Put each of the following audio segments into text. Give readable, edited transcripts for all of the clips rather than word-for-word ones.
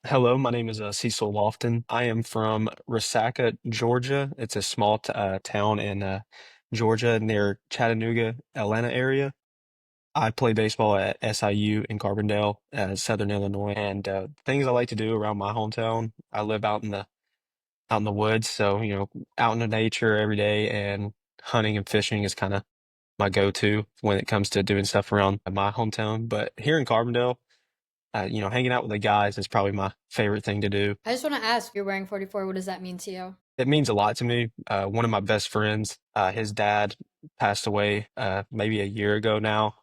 Hello, my name is Cecil Lofton. I am from Resaca, Georgia. It's a small town in Georgia near Chattanooga, Atlanta area. I play baseball at SIU in Carbondale, Southern Illinois. And things I like to do around my hometown. I live out in the woods, so out in the nature every day, and hunting and fishing is kind of my go-to when it comes to doing stuff around my hometown. But here in Carbondale, hanging out with the guys is probably my favorite thing to do. I just want to ask, you're wearing 44. What does that mean to you? It means a lot to me. One of my best friends, his dad passed away maybe a year ago now,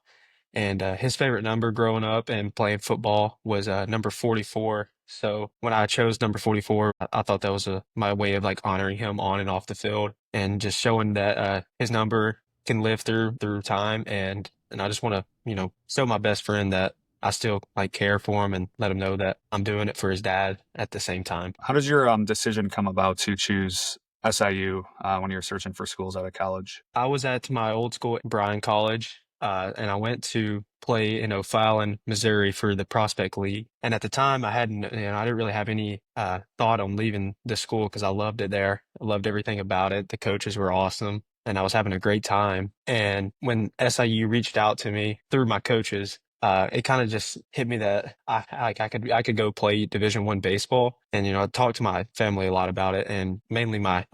and his favorite number growing up and playing football was number 44. So when I chose number 44, I thought that was my way of like honoring him on and off the field and just showing that his number can live through time. And I just want to, show my best friend that I still like care for him and let him know that I'm doing it for his dad at the same time. How does your decision come about to choose SIU when you're searching for schools out of college? I was at my old school, Bryan College, and I went to play in O'Fallon, Missouri for the Prospect League. And at the time, I didn't really have any thought on leaving the school because I loved it there. I loved everything about it. The coaches were awesome, and I was having a great time. And when SIU reached out to me through my coaches, it kind of just hit me that I could go play Division I baseball. And I talked to my family a lot about it, and mainly my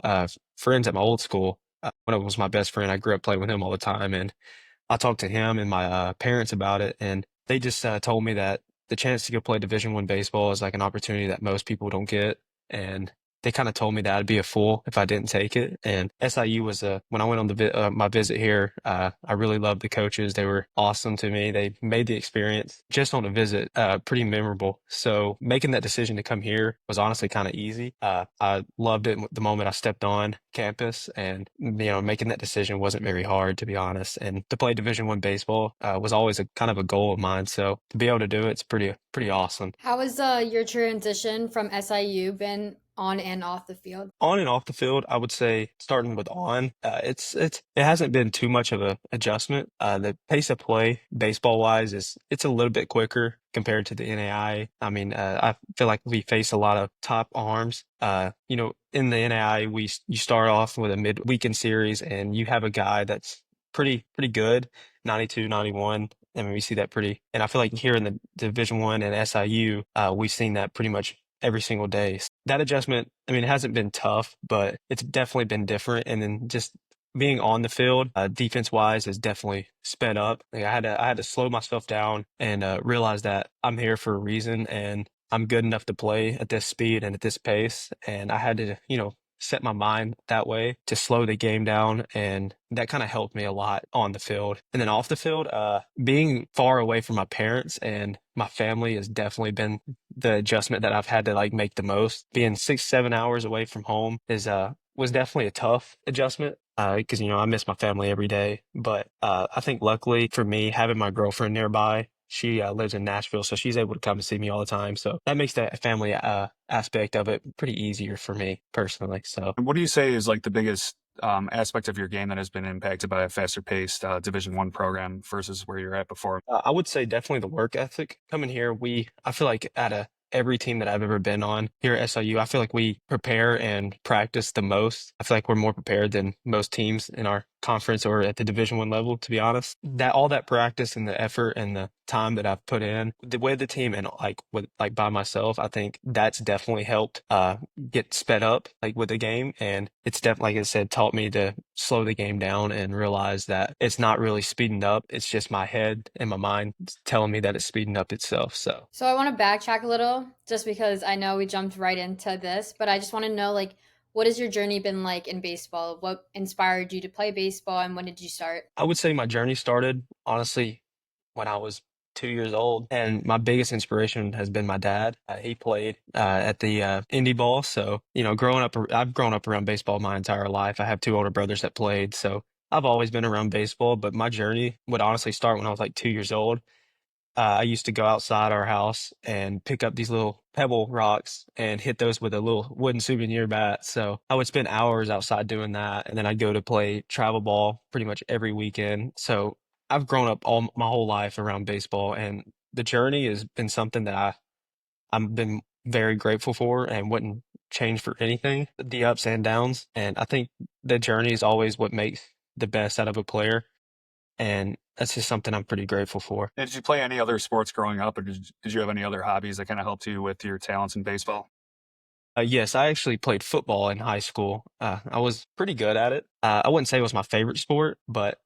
friends at my old school. One of them was my best friend. I grew up playing with him all the time, and I talked to him and my parents about it, and they just told me that the chance to go play Division I baseball is like an opportunity that most people don't get, and they kind of told me that I'd be a fool if I didn't take it. And SIU was when I went on my visit here, I really loved the coaches. They were awesome to me. They made the experience just on a visit pretty memorable. So making that decision to come here was honestly kind of easy. I loved it the moment I stepped on campus, and making that decision wasn't very hard, to be honest. And to play Division I baseball was always a kind of a goal of mine. So to be able to do it's pretty awesome. How has your transition from SIU been on and off the field? On and off the field, I would say starting with on, it hasn't been too much of a adjustment. The pace of play, baseball wise, it's a little bit quicker compared to the NAI. I mean, I feel like we face a lot of top arms. In the NAI, you start off with a mid-weekend series, and you have a guy that's pretty good, 92, 91. I mean, we see that and I feel like here in the Division I and SIU, we've seen that pretty much every single day. That adjustment, I mean, it hasn't been tough, but it's definitely been different. And then just being on the field, defense wise, has definitely sped up. Like I had to slow myself down and realize that I'm here for a reason, and I'm good enough to play at this speed and at this pace. And I had to, set my mind that way to slow the game down, and that kind of helped me a lot on the field. And then off the field, being far away from my parents and my family has definitely been the adjustment that I've had to like make the most. Being 6, 7 hours away from home is was definitely a tough adjustment because I miss my family every day. But I think luckily for me, having my girlfriend nearby, she lives in Nashville, so she's able to come and see me all the time. So that makes that family aspect of it pretty easier for me personally. So And what do you say is like the biggest aspect of your game that has been impacted by a faster paced Division One program versus where you're at before? I would say definitely the work ethic. Coming here, I feel like every team that I've ever been on here at SIU, I feel like we prepare and practice the most. I feel like we're more prepared than most teams in our conference or at the Division I level, to be honest. That all that practice and the effort and the time that I've put in, the way the team and like by myself, I think that's definitely helped get sped up like with the game. And it's definitely, like I said, taught me to slow the game down and realize that it's not really speeding up. It's just my head and my mind telling me that it's speeding up itself. So So I want to backtrack a little just because I know we jumped right into this, but I just want to know like what has your journey been like in baseball? What inspired you to play baseball and when did you start? I would say my journey started honestly when I was 2 years old, and my biggest inspiration has been my dad. He played at the indie ball, so I've grown up around baseball my entire life. I have two older brothers that played, so I've always been around baseball. But my journey would honestly start when I was like 2 years old. I used to go outside our house and pick up these little pebble rocks and hit those with a little wooden souvenir bat. So I would spend hours outside doing that. And then I'd go to play travel ball pretty much every weekend. So I've grown up all my whole life around baseball, and the journey has been something that I've been very grateful for and wouldn't change for anything, the ups and downs. And I think the journey is always what makes the best out of a player. And that's just something I'm pretty grateful for. Did you play any other sports growing up, or did you have any other hobbies that kind of helped you with your talents in baseball? Yes, I actually played football in high school. I was pretty good at it. I wouldn't say it was my favorite sport, but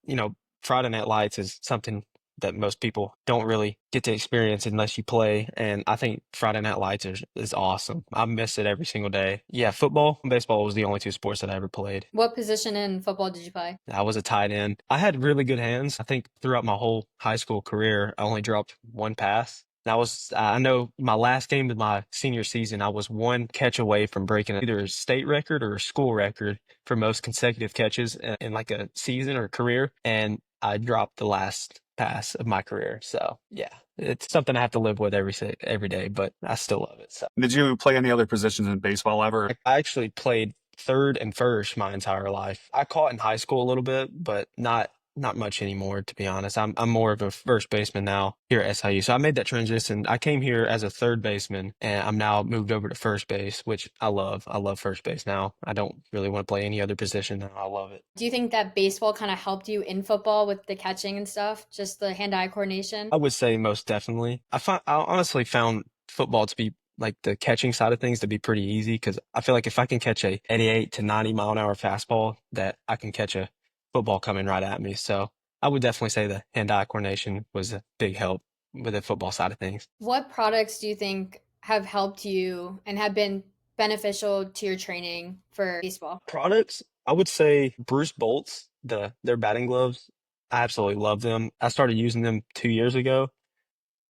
Friday Night Lights is something that most people don't really get to experience unless you play. And I think Friday Night Lights is awesome. I miss it every single day. Yeah, football and baseball was the only two sports that I ever played. What position in football did you play? I was a tight end. I had really good hands. I think throughout my whole high school career, I only dropped one pass. I know my last game of my senior season, I was one catch away from breaking either a state record or a school record for most consecutive catches in like a season or career. And I dropped the last pass of my career. So yeah, it's something I have to live with every day, but I still love it. So. Did you play any other positions in baseball ever? I actually played third and first my entire life. I caught in high school a little bit, but not much anymore, to be honest. I'm more of a first baseman now here at SIU. So I made that transition. I came here as a third baseman, and I'm now moved over to first base, which I love. I love first base now. I don't really want to play any other position now. I love it. Do you think that baseball kind of helped you in football with the catching and stuff? Just the hand-eye coordination? I would say most definitely. I honestly found football to be like the catching side of things to be pretty easy because I feel like if I can catch a 88 to 90 mile an hour fastball, that I can catch a football coming right at me. So I would definitely say the hand-eye coordination was a big help with the football side of things. What products do you think have helped you and have been beneficial to your training for baseball? Products, I would say Bruce Bolt's, their batting gloves. I absolutely love them. I started using them 2 years ago.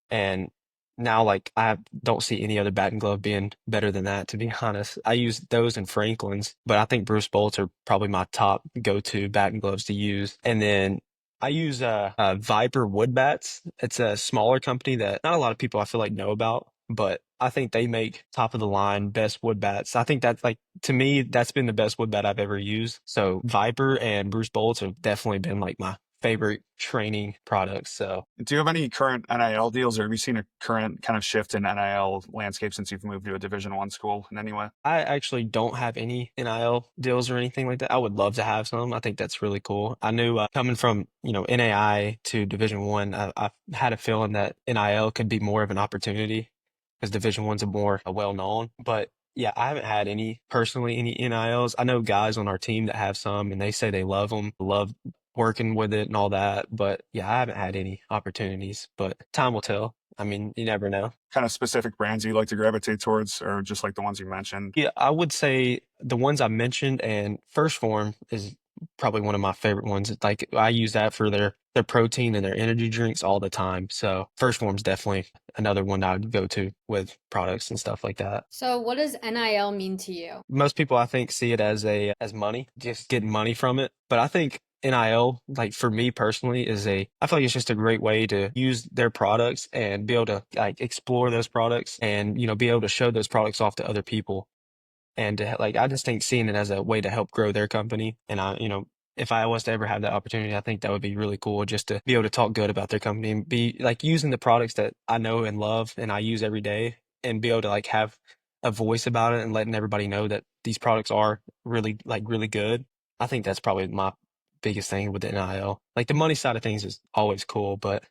And now, like, I don't see any other batting glove being better than that, to be honest. I use those and Franklin's, but I think Bruce Bolts are probably my top go-to batting gloves to use. And then I use Viper wood bats. It's a smaller company that not a lot of people I feel like know about, but I think they make top of the line best wood bats. I think that's like to me that's been the best wood bat I've ever used. So Viper and Bruce Bolts have definitely been like my favorite training products. So Do you have any current NIL deals, or have you seen a current kind of shift in NIL landscape since you've moved to a Division One school in any way? I actually don't have any NIL deals or anything like that. I would love to have some. I think that's really cool. I knew coming from NAI to Division One, I had a feeling that NIL could be more of an opportunity because Division One's a more well known. But yeah, I haven't had any NILs. I know guys on our team that have some, and they say they love them, love working with it and all that. But yeah, I haven't had any opportunities. But time will tell. I mean, you never know. Kind of specific brands you like to gravitate towards, or just like the ones you mentioned? Yeah, I would say the ones I mentioned and First Form is probably one of my favorite ones. It's like I use that for their protein and their energy drinks all the time. So First Form's definitely another one I would go to with products and stuff like that. So, what does NIL mean to you? Most people I think see it as money, just getting money from it. But I think NIL, like for me personally, I feel like it's just a great way to use their products and be able to like explore those products and be able to show those products off to other people. And like, I just think seeing it as a way to help grow their company. And if I was to ever have that opportunity, I think that would be really cool just to be able to talk good about their company and be like using the products that I know and love and I use every day and be able to like have a voice about it and letting everybody know that these products are really good. I think that's probably my biggest thing with the NIL. Like the money side of things is always cool, but at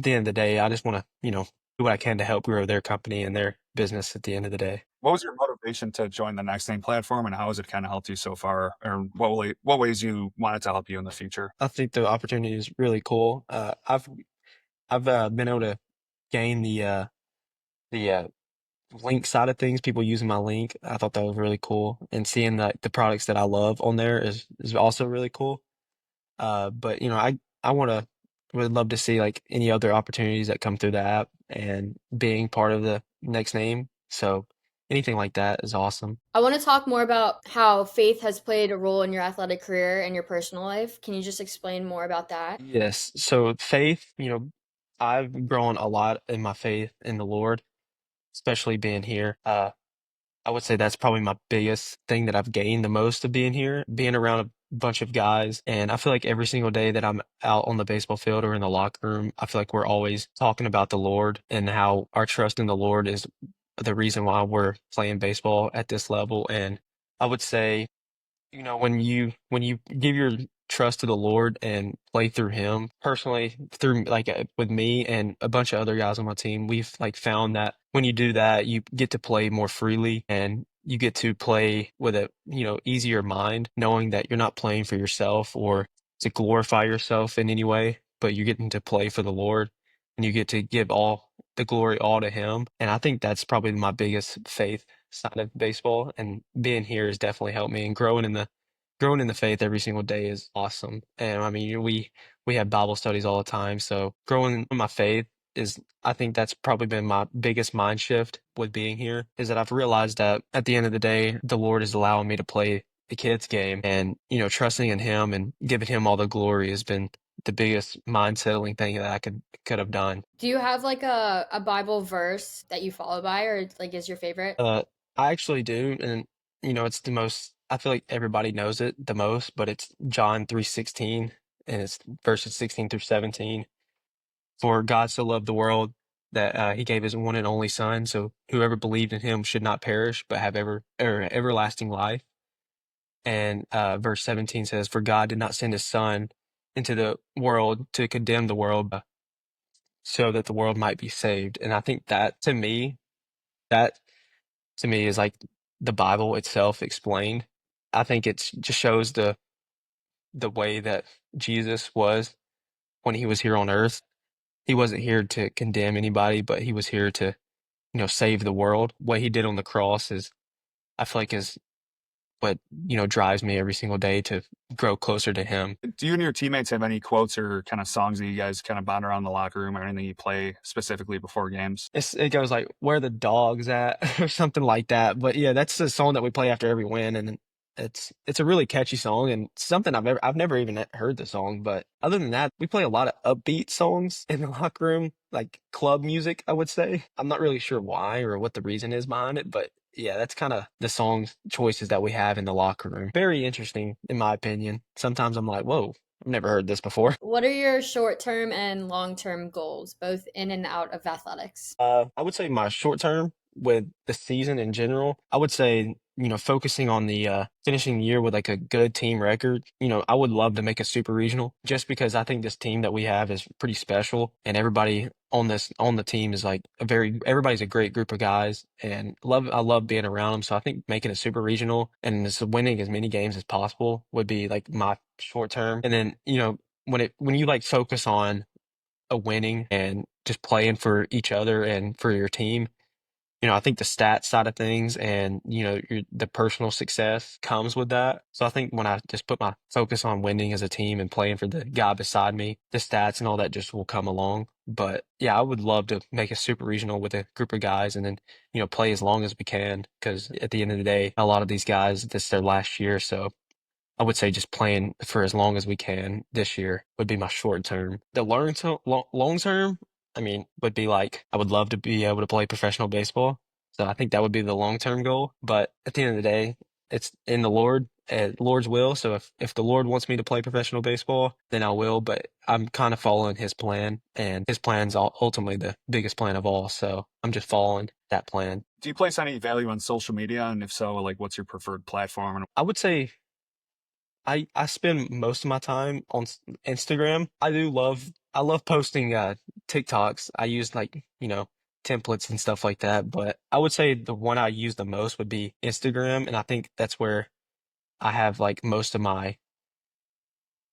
the end of the day, I just want to, do what I can to help grow their company and their business at the end of the day. What was your motivation to join the Next Name platform, and how has it kind of helped you so far, or what ways you want it to help you in the future? I think the opportunity is really cool. I've been able to gain the link side of things, people using my link. I thought that was really cool, and seeing the products that I love on there is also really cool. But I would love to see like any other opportunities that come through the app and being part of the next name. So anything like that is awesome. I want to talk more about how faith has played a role in your athletic career and your personal life. Can you just explain more about that? Yes. So faith, I've grown a lot in my faith in the Lord, especially being here. I would say that's probably my biggest thing that I've gained the most of being here, being around a bunch of guys. And I feel like every single day that I'm out on the baseball field or in the locker room, I feel like we're always talking about the Lord and how our trust in the Lord is the reason why we're playing baseball at this level. And I would say, when you give your trust to the Lord and play through Him, personally, through like with me and a bunch of other guys on my team, we've like found that when you do that, you get to play more freely and you get to play with a easier mind, knowing that you're not playing for yourself or to glorify yourself in any way, but you're getting to play for the Lord and you get to give all the glory all to Him. And I think that's probably my biggest faith side of baseball, and being here has definitely helped me, and growing in the faith every single day is awesome. And I mean, we have Bible studies all the time, so growing in my faith is, I think that's probably been my biggest mind shift with being here, is that I've realized that at the end of the day, the Lord is allowing me to play the kids game, and trusting in Him and giving Him all the glory has been the biggest mind settling thing that I could have done. Do you have like a Bible verse that you follow by or like is your favorite? Uh, I actually do, and it's the most. I feel like everybody knows it the most, but it's John 3:16, and it's verses 16 through 17. For God so loved the world that He gave His one and only Son, so whoever believed in Him should not perish, but have everlasting life. And verse 17 says, "For God did not send His Son into the world to condemn the world, but so that the world might be saved." And I think that to me is like the Bible itself explained. I think it's just shows the way that Jesus was when He was here on earth. He wasn't here to condemn anybody, but He was here to, save the world. What He did on the cross is, I feel like, is what, drives me every single day to grow closer to Him. Do you and your teammates have any quotes or kind of songs that you guys kind of bond around the locker room or anything you play specifically before games? It goes like "Where the dogs at" or something like that. But yeah, that's the song that we play after every win, and it's a really catchy song and something I've never even heard the song. But other than that, we play a lot of upbeat songs in the locker room, like club music, I would say. I'm not really sure why or what the reason is behind it, but yeah, that's kind of the song choices that we have in the locker room. Very interesting, in my opinion. Sometimes I'm like, whoa, I've never heard this before. What are your short-term and long-term goals, both in and out of athletics? I would say my short term with the season in general, I would say, focusing on the finishing the year with like a good team record. I would love to make a super regional just because I think this team that we have is pretty special, and everybody on the team is like everybody's a great group of guys, and I love being around them. So I think making a super regional and just winning as many games as possible would be like my short term. And then, when you like focus on a winning and just playing for each other and for your team. I think the stats side of things and, the personal success comes with that. So I think when I just put my focus on winning as a team and playing for the guy beside me, the stats and all that just will come along. But yeah, I would love to make a super regional with a group of guys and then, play as long as we can. Because at the end of the day, a lot of these guys, this is their last year. So I would say just playing for as long as we can this year would be my short term. The long term, I mean, would be like I would love to be able to play professional baseball. So I think that would be the long term goal. But at the end of the day, it's in Lord's will. So if the Lord wants me to play professional baseball, then I will. But I'm kind of following His plan, and His plan's ultimately the biggest plan of all. So I'm just following that plan. Do you place any value on social media? And if so, like what's your preferred platform? And I would say I spend most of my time on Instagram. I love posting TikToks. I use like, templates and stuff like that, but I would say the one I use the most would be Instagram, and I think that's where I have like most of my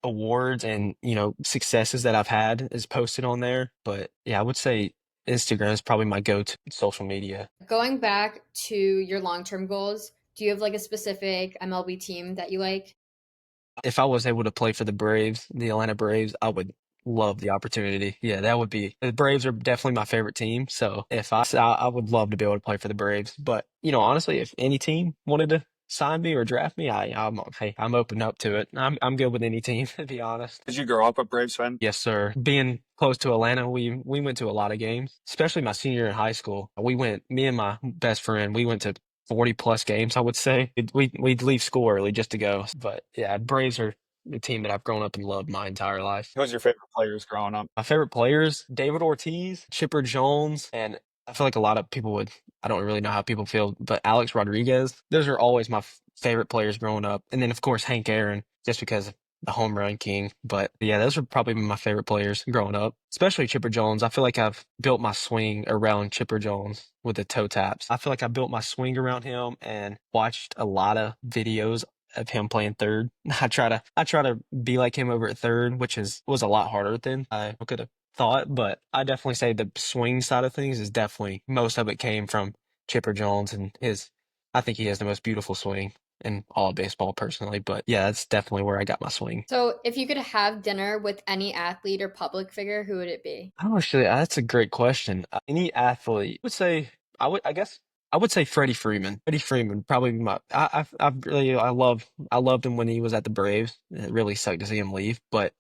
awards and, successes that I've had is posted on there. But yeah, I would say Instagram is probably my go-to social media. Going back to your long-term goals, do you have like a specific MLB team that you like? If I was able to play for the Atlanta Braves, I would love the opportunity. Yeah, that would be. The Braves are definitely my favorite team. So I would love to be able to play for the Braves. But honestly, if any team wanted to sign me or draft me, I'm open up to it. I'm good with any team, to be honest. did you grow up a Braves fan? Yes, sir. Being close to Atlanta, we went to a lot of games, especially my senior year in high school. Me and my best friend, we went to 40 plus games, I would say. We'd leave school early just to go. But yeah, Braves are the team that I've grown up and loved my entire life. Who was your favorite players growing up? My favorite players, David Ortiz, Chipper Jones, and I feel like a lot of people would, I don't really know how people feel, but Alex Rodriguez, those are always my favorite players growing up. And then, of course, Hank Aaron, just because of the home run king. But yeah, those are probably my favorite players growing up, especially Chipper Jones. I feel like I've built my swing around Chipper Jones with the toe taps. I feel like I built my swing around him and watched a lot of videos of him playing third. I try to be like him over at third, which was a lot harder than I could have thought, but I definitely say the swing side of things is definitely most of it came from Chipper Jones and his. I think he has the most beautiful swing in all of baseball, personally. But yeah, that's definitely where I got my swing. So, if you could have dinner with any athlete or public figure, who would it be? Oh, actually, that's a great question. Any athlete, I would say, I guess, I would say Freddie Freeman. Freddie Freeman, probably my. I really, I loved him when he was at the Braves. It really sucked to see him leave, but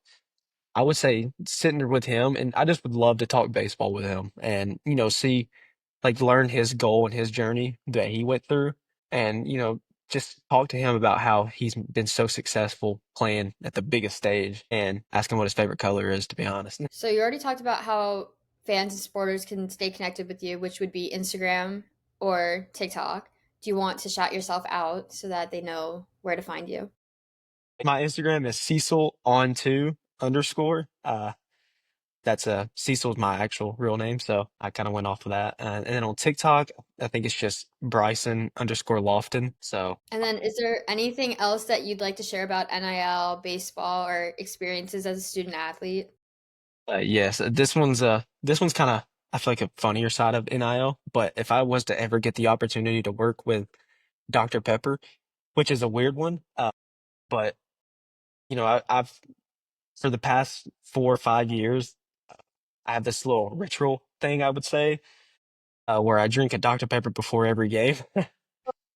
I would say sitting there with him, and I just would love to talk baseball with him, and see, like, learn his goal and his journey that he went through, and just talk to him about how he's been so successful playing at the biggest stage, and ask him what his favorite color is, to be honest. So, you already talked about how fans and supporters can stay connected with you, which would be Instagram or TikTok. Do you want to shout yourself out so that they know where to find you? My Instagram is Cecil on two underscore. That's Cecil's my actual real name, so I kind of went off of that. And then on TikTok, I think it's just Bryson underscore Lofton. So And then, is there anything else that you'd like to share about NIL, baseball, or experiences as a student athlete? yes, this one's kind of, I feel like, a funnier side of NIL. But if I was to ever get the opportunity to work with Dr. Pepper, which is a weird one, but I've for the past 4 or 5 years, I have this little ritual thing, I would say, where I drink a Dr. Pepper before every game,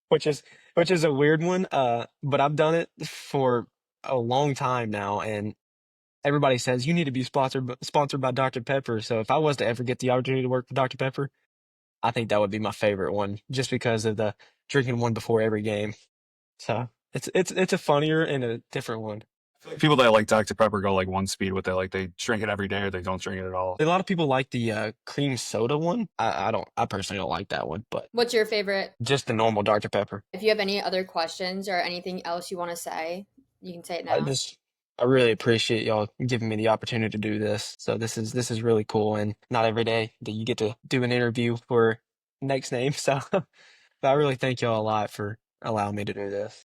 which is which is a weird one. But I've done it for a long time now, and everybody says you need to be sponsored by Dr. Pepper. So if I was to ever get the opportunity to work for Dr. Pepper, I think that would be my favorite one, just because of the drinking one before every game. So it's a funnier and a different one. People that like Dr. Pepper go like one speed with it, like they drink it every day or they don't drink it at all. A lot of people like the cream soda one. I don't. I personally don't like that one, but What's your favorite? just the normal Dr. Pepper. If you have any other questions or anything else you want to say, you can say it I now. just I really appreciate y'all giving me the opportunity to do this. So this is really cool, and not every day that you get to do an interview for Next Name. So but I really thank y'all a lot for allowing me to do this.